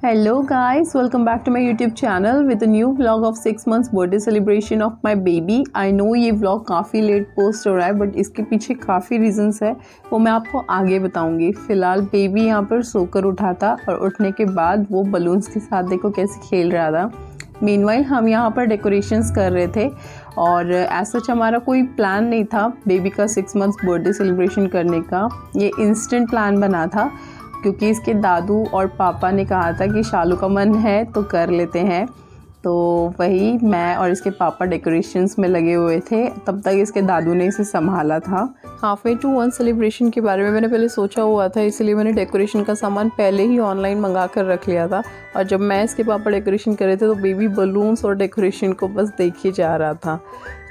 Hello guys, welcome back to my YouTube channel with a new vlog of 6 months birthday celebration of my baby. I know ये vlog काफ़ी late post हो रहा है but इसके पीछे काफ़ी reasons है, वो मैं आपको आगे बताऊंगी। फ़िलहाल बेबी यहाँ पर सोकर उठा था और उठने के बाद वो बलून्स के साथ देखो कैसे खेल रहा था। मीनवाइल हम यहाँ पर डेकोरेशंस कर रहे थे और ऐसा हमारा कोई प्लान नहीं था बेबी का 6 मंथ्स बर्थडे सेलिब्रेशन करने का। ये इंस्टेंट प्लान बना था क्योंकि इसके दादू और पापा ने कहा था कि शालू का मन है तो कर लेते हैं, तो वही मैं और इसके पापा डेकोरेशंस में लगे हुए थे। तब तक इसके दादू ने इसे संभाला था। हाफवे टू वन सेलिब्रेशन के बारे में मैंने पहले सोचा हुआ था, इसलिए मैंने डेकोरेशन का सामान पहले ही ऑनलाइन मंगा कर रख लिया था और जब मैं इसके पापा डेकोरेशन कर रहे थे तो बेबी बलून्स और डेकोरेशन को बस देखे जा रहा था।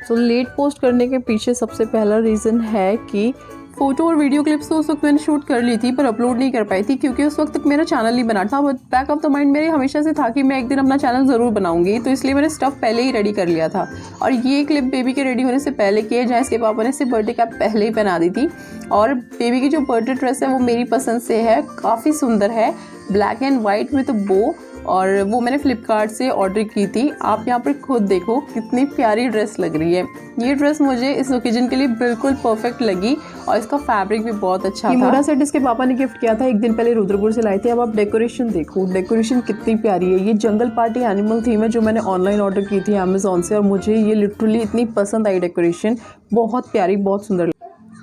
तो लेट पोस्ट करने के पीछे सबसे पहला रीज़न है कि फ़ोटो और वीडियो क्लिप्स तो उस वक्त मैंने शूट कर ली थी पर अपलोड नहीं कर पाई थी क्योंकि उस वक्त तक मेरा चैनल नहीं बना था। But back of the mind मेरे हमेशा से था कि मैं एक दिन अपना चैनल ज़रूर बनाऊंगी, तो इसलिए मैंने स्टफ़ पहले ही रेडी कर लिया था। और ये क्लिप बेबी के रेडी होने से पहले की है, जहाँ इसके पापा ने इसे बर्थडे कैप पहले ही पहना दी थी। और बेबी की जो बर्थडे ड्रेस है वो मेरी पसंद से है, काफ़ी सुंदर है, ब्लैक एंड वाइट विद बो, और वो मैंने फ्लिपकार्ट से ऑर्डर की थी। आप यहाँ पर खुद देखो कितनी प्यारी ड्रेस लग रही है। ये ड्रेस मुझे इस ओकेजन के लिए बिल्कुल परफेक्ट लगी और इसका फैब्रिक भी बहुत अच्छा था। मोरा सेट इसके पापा ने गिफ्ट किया था, एक दिन पहले रुद्रपुर से लाए थे। अब आप डेकोरेशन देखो, डेकोरेशन कितनी प्यारी है। ये जंगल पार्टी एनिमल थीम है जो मैंने ऑनलाइन ऑर्डर की थी अमेजोन से और मुझे ये लिटरली इतनी पसंद आई। डेकोरेशन बहुत प्यारी, बहुत सुंदर।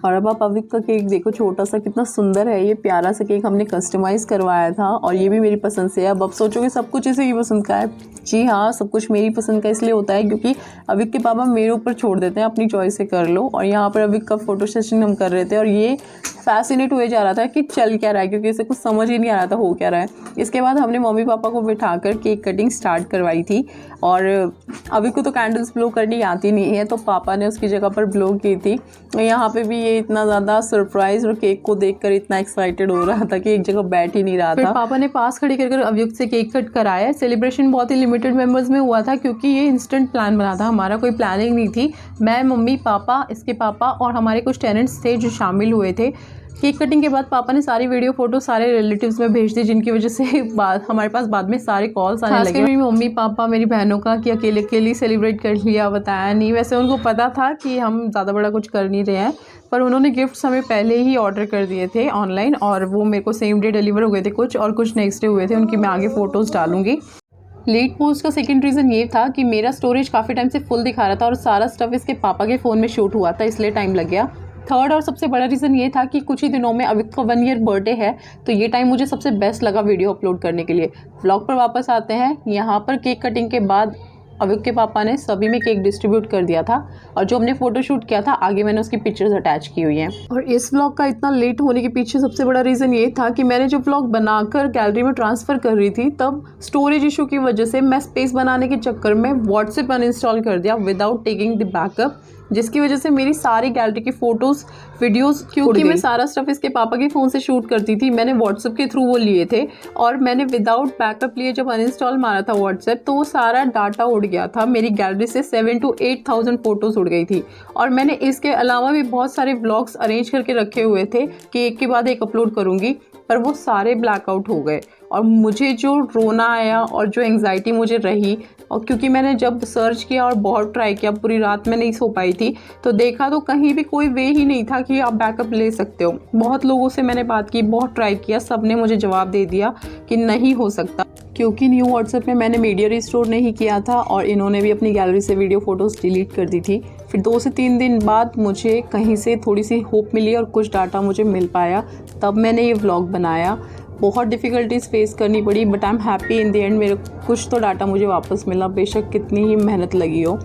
और अब आप अविक का केक देखो, छोटा सा कितना सुंदर है। ये प्यारा सा केक हमने कस्टमाइज़ करवाया था और ये भी मेरी पसंद से है। अब आप सोचोगे सब कुछ इसे ही पसंद का है। जी हाँ, सब कुछ मेरी पसंद का इसलिए होता है क्योंकि अविक के पापा मेरे ऊपर छोड़ देते हैं, अपनी चॉइस से कर लो। और यहाँ पर अविक का फ़ोटो सेशन हम कर रहे थे और ये फैसिनेट हुए जा रहा था कि चल क्या रहा है, क्योंकि इसे कुछ समझ ही नहीं आ रहा था हो क्या रहा है। इसके बाद हमने मम्मी पापा को बिठाकर केक कटिंग स्टार्ट करवाई थी और अविक को तो कैंडल्स ब्लो करनी आती नहीं है, तो पापा ने उसकी जगह पर ब्लो की थी। यहाँ पे भी ये इतना ज़्यादा सरप्राइज और केक को देखकर इतना एक्साइटेड हो रहा था कि एक जगह बैठ ही नहीं रहा था। पापा ने पास खड़ी कर अविक से केक कट कराया। सेलिब्रेशन बहुत ही लिमिटेड मेंबर्स में हुआ था क्योंकि ये इंस्टेंट प्लान बना था, हमारा कोई प्लानिंग नहीं थी। मैं, मम्मी, पापा, इसके पापा और हमारे कुछ टेनेंट्स थे जो शामिल हुए थे। केक कटिंग के बाद पापा ने सारी वीडियो फोटो सारे रिलेटिव्स में भेज दी, जिनकी वजह से हमारे पास बाद में सारे कॉल्स आने लगे। मेरी मम्मी पापा, मेरी बहनों का कि अकेले अकेले सेलिब्रेट कर लिया, बताया नहीं। वैसे उनको पता था कि हम ज़्यादा बड़ा कुछ कर नहीं रहे हैं, पर उन्होंने गिफ्ट्स हमें पहले ही ऑर्डर कर दिए थे ऑनलाइन और वो मेरे को सेम डे डिलीवर हो गए थे कुछ, और कुछ नेक्स्ट डे हुए थे। उनकी मैं आगे फ़ोटोज़ डालूंगी। लेट पोस्ट का सेकंड रीज़न ये था कि मेरा स्टोरेज काफ़ी टाइम से फुल दिखा रहा था और सारा स्टफ़ इसके पापा के फ़ोन में शूट हुआ था, इसलिए टाइम लग गया। थर्ड और सबसे बड़ा रीज़न ये था कि कुछ ही दिनों में अविक का 1 ईयर बर्थडे है, तो ये टाइम मुझे सबसे बेस्ट लगा वीडियो अपलोड करने के लिए। व्लॉग पर वापस आते हैं। यहाँ पर केक कटिंग के बाद अविक के पापा ने सभी में केक डिस्ट्रीब्यूट कर दिया था और जो हमने फ़ोटोशूट किया था आगे मैंने उसकी पिक्चर्स अटैच की हुई हैं। और इस व्लॉग का इतना लेट होने के पीछे सबसे बड़ा रीज़न ये था कि मैंने जो व्लॉग बनाकर गैलरी में ट्रांसफ़र कर रही थी, तब स्टोरेज इशू की वजह से मैं स्पेस बनाने के चक्कर में व्हाट्सएप अनइंस्टॉल कर दिया विदाउट टेकिंग द बैकअप, जिसकी वजह से मेरी सारी गैलरी की फ़ोटोज़, वीडियोज़, क्योंकि मैं सारा स्टफ़ इसके पापा के फ़ोन से शूट करती थी, मैंने व्हाट्सएप के थ्रू वो लिए थे और मैंने विदाउट बैकअप लिए जब अनइंस्टॉल मारा था व्हाट्सएप, तो वो सारा डाटा उड़ गया था। मेरी गैलरी से 7,000 to 8,000 फ़ोटोज़ उड़ गई थी। और मैंने इसके अलावा भी बहुत सारे व्लॉग्स अरेंज करके रखे हुए थे कि एक के बाद एक अपलोड करूँगी, पर वो सारे ब्लैकआउट हो गए और मुझे जो रोना आया और जो एंग्जाइटी मुझे रही, और क्योंकि मैंने जब सर्च किया और बहुत ट्राई किया, पूरी रात में नहीं सो पाई थी, तो देखा तो कहीं भी कोई वे ही नहीं था कि आप बैकअप ले सकते हो। बहुत लोगों से मैंने बात की, बहुत ट्राई किया, सब ने मुझे जवाब दे दिया कि नहीं हो सकता, क्योंकि न्यू व्हाट्सएप में मैंने मीडिया रिस्टोर नहीं किया था और इन्होंने भी अपनी गैलरी से वीडियो फ़ोटोज़ डिलीट कर दी थी। फिर 2 से 3 दिन बाद मुझे कहीं से थोड़ी सी होप मिली और कुछ डाटा मुझे मिल पाया, तब मैंने ये व्लॉग बनाया। बहुत डिफ़िकल्टीज़ फेस करनी पड़ी but I am happy in the end, मेरे कुछ तो डाटा मुझे वापस मिला, बेशक कितनी ही मेहनत लगी हो।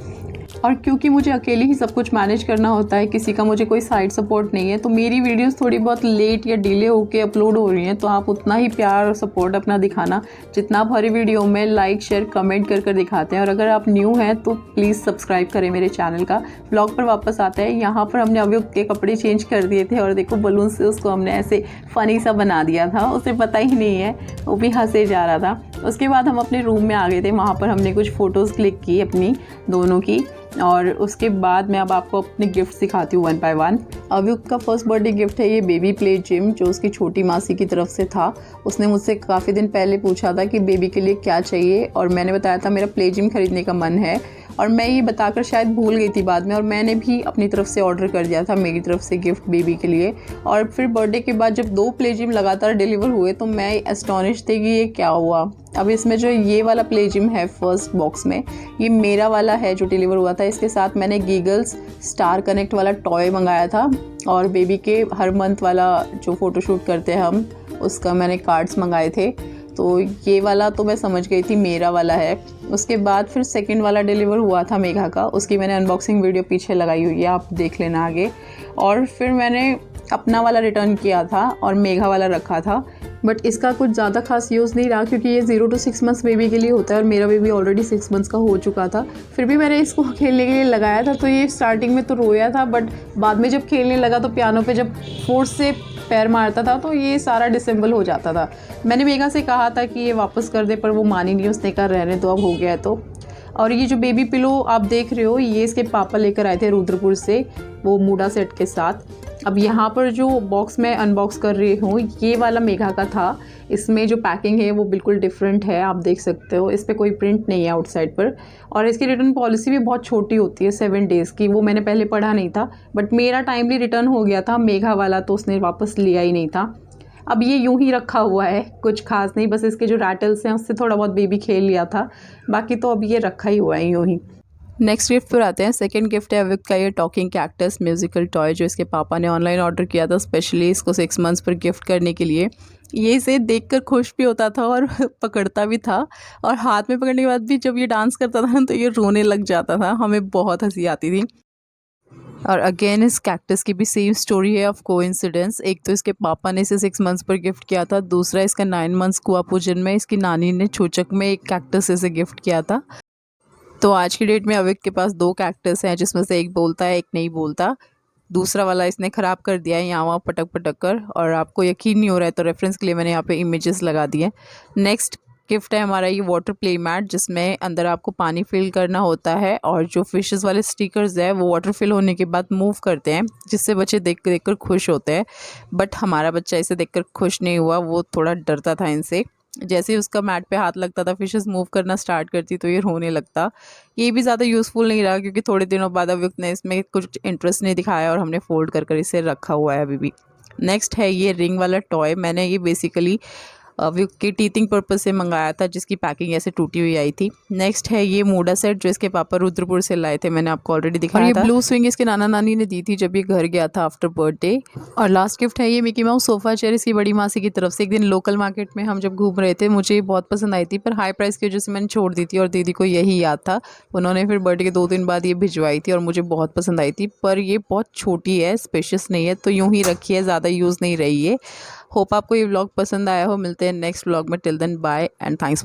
और क्योंकि मुझे अकेले ही सब कुछ मैनेज करना होता है, किसी का मुझे कोई साइड सपोर्ट नहीं है, तो मेरी वीडियोस थोड़ी बहुत लेट या डिले होके अपलोड हो रही हैं, तो आप उतना ही प्यार और सपोर्ट अपना दिखाना जितना आप हर वीडियो में लाइक, शेयर, कमेंट कर दिखाते हैं। और अगर आप न्यू हैं तो प्लीज़ सब्सक्राइब करें मेरे चैनल का। व्लॉग पर वापस आता है। यहाँ पर हमने अभी के कपड़े चेंज कर दिए थे और देखो बलून से उसको हमने ऐसे फ़नी सा बना दिया था, उसे पता ही नहीं है, वो भी हंसे जा रहा था। उसके बाद हम अपने रूम में आ गए थे, वहाँ पर हमने कुछ फ़ोटोज़ क्लिक की अपनी दोनों की। और उसके बाद मैं अब आपको अपने गिफ्ट दिखाती हूँ वन बाय वन। अव्युक्त का फर्स्ट बर्थडे गिफ्ट है ये बेबी प्ले जिम, जो उसकी छोटी मासी की तरफ से था। उसने मुझसे काफ़ी दिन पहले पूछा था कि बेबी के लिए क्या चाहिए, और मैंने बताया था मेरा प्ले जिम खरीदने का मन है, और मैं ये बताकर शायद भूल गई थी बाद में, और मैंने भी अपनी तरफ से ऑर्डर कर दिया था मेरी तरफ से गिफ्ट बेबी के लिए। और फिर बर्थडे के बाद जब 2 प्ले जिम लगातार डिलीवर हुए तो मैं एस्टॉनिश थी कि ये क्या हुआ। अब इसमें जो ये वाला प्ले जिम है फर्स्ट बॉक्स में, ये मेरा वाला है जो डिलीवर हुआ था। इसके साथ मैंने गीगल्स स्टार कनेक्ट वाला टॉय मंगाया था, और बेबी के हर मंथ वाला जो फ़ोटोशूट करते हैं हम, उसका मैंने कार्ड्स मंगाए थे। तो ये वाला तो मैं समझ गई थी मेरा वाला है। उसके बाद फिर सेकंड वाला डिलीवर हुआ था मेघा का, उसकी मैंने अनबॉक्सिंग वीडियो पीछे लगाई हुई है, आप देख लेना आगे। और फिर मैंने अपना वाला रिटर्न किया था और मेघा वाला रखा था, बट इसका कुछ ज़्यादा खास यूज़ नहीं रहा, क्योंकि ये 0 to 6 मंथ्स बेबी के लिए होता है और मेरा बेबी ऑलरेडी 6 मंथ्स का हो चुका था। फिर भी मैंने इसको खेलने के लिए लगाया था, तो ये स्टार्टिंग में तो रोया था, बट बाद में जब खेलने लगा तो पियानो पे जब फोर्स से पैर मारता था तो ये सारा डिसेंबल हो जाता था। मैंने मेघा से कहा था कि ये वापस कर दे, पर वो मानी नहीं, उसने कहा रहने तो अब हो गया है तो। और ये जो बेबी पिलो आप देख रहे हो, ये इसके पापा लेकर आए थे रुद्रपुर से, वो मूडा सेट के साथ। अब यहाँ पर जो बॉक्स मैं अनबॉक्स कर रही हूँ, ये वाला मेघा का था। इसमें जो पैकिंग है वो बिल्कुल डिफरेंट है, आप देख सकते हो, इस पर कोई प्रिंट नहीं है आउटसाइड पर। और इसकी रिटर्न पॉलिसी भी बहुत छोटी होती है, 7 डेज़ की। वो मैंने पहले पढ़ा नहीं था, बट मेरा टाइमली रिटर्न हो गया था। मेघा वाला तो उसने वापस लिया ही नहीं था। अब ये यूं ही रखा हुआ है, कुछ खास नहीं, बस इसके जो रैटल्स हैं उससे थोड़ा बहुत बेबी खेल लिया था, बाकी तो अब ये रखा ही हुआ है यूं ही। नेक्स्ट गिफ्ट पर आते हैं। सेकंड गिफ्ट है अव्युक्त का ये टॉकिंग कैक्टस म्यूजिकल टॉय, जो इसके पापा ने ऑनलाइन ऑर्डर किया था स्पेशली इसको 6 मंथ्स पर गिफ्ट करने के लिए। ये इसे देखकर खुश भी होता था और पकड़ता भी था, और हाथ में पकड़ने के बाद भी जब ये डांस करता था ना तो ये रोने लग जाता था, हमें बहुत हंसी आती थी। और अगेन इस कैक्टस की भी सेम स्टोरी है ऑफ कोइंसिडेंस। एक तो इसके पापा ने इसे 6 मंथ्स पर गिफ्ट किया था, दूसरा इसका 9 मंथ्स कुआ पूजन में इसकी नानी ने छूचक में एक कैक्टस इसे गिफ्ट किया था। तो आज की डेट में अव्युक्त के पास 2 कैक्टस हैं, जिसमें से एक बोलता है एक नहीं बोलता। दूसरा वाला इसने ख़राब कर दिया है यहाँ वहाँ पटक पटक कर, और आपको यकीन नहीं हो रहा है तो रेफरेंस के लिए मैंने यहाँ पे इमेजेस लगा दिए। नेक्स्ट गिफ्ट है हमारा ये वाटर प्ले मैट, जिसमें अंदर आपको पानी फिल करना होता है, और जो फिशेस वाले स्टिकर्स है वो वाटर फिल होने के बाद मूव करते हैं, जिससे बच्चे देख कर खुश होते हैं। बट हमारा बच्चा इसे देखकर खुश नहीं हुआ, वो थोड़ा डरता था इनसे। जैसे ही उसका मैट पे हाथ लगता था, फिशेस मूव करना स्टार्ट करती तो ये रोने लगता। ये भी ज़्यादा यूज़फुल नहीं रहा, क्योंकि थोड़े दिनों बाद अव्युक्त ने इसमें कुछ इंटरेस्ट नहीं दिखाया और हमने फोल्ड कर कर इसे रखा हुआ है अभी भी। नेक्स्ट है ये रिंग वाला टॉय। मैंने ये बेसिकली अव्युक्त के टीथिंग पर्पज से मंगाया था, जिसकी पैकिंग ऐसे टूटी हुई आई थी। नेक्स्ट है ये मूडा सेट, जो इसके पापा रुद्रपुर से लाए थे, मैंने आपको ऑलरेडी दिखाया था। और ये ब्लू स्विंग इसके नाना नानी ने दी थी जब ये घर गया था आफ्टर बर्थडे। और लास्ट गिफ्ट है ये मिकी माउस सोफा चेयर, इसकी बड़ी मासी की तरफ से। एक दिन लोकल मार्केट में हम जब घूम रहे थे, मुझे ये बहुत पसंद आई थी, पर हाई प्राइस की वजह से मैंने छोड़ दी थी, और दीदी को यही याद था। उन्होंने फिर बर्थडे के 2 दिन बाद ये भिजवाई थी और मुझे बहुत पसंद आई थी, पर ये बहुत छोटी है, स्पेशियस नहीं है, तो यूँ ही रखी है, ज़्यादा यूज़ नहीं रही है। होप आपको ये व्लॉग पसंद आया हो। मिलते हैं नेक्स्ट व्लॉग में। Till then bye and thanks for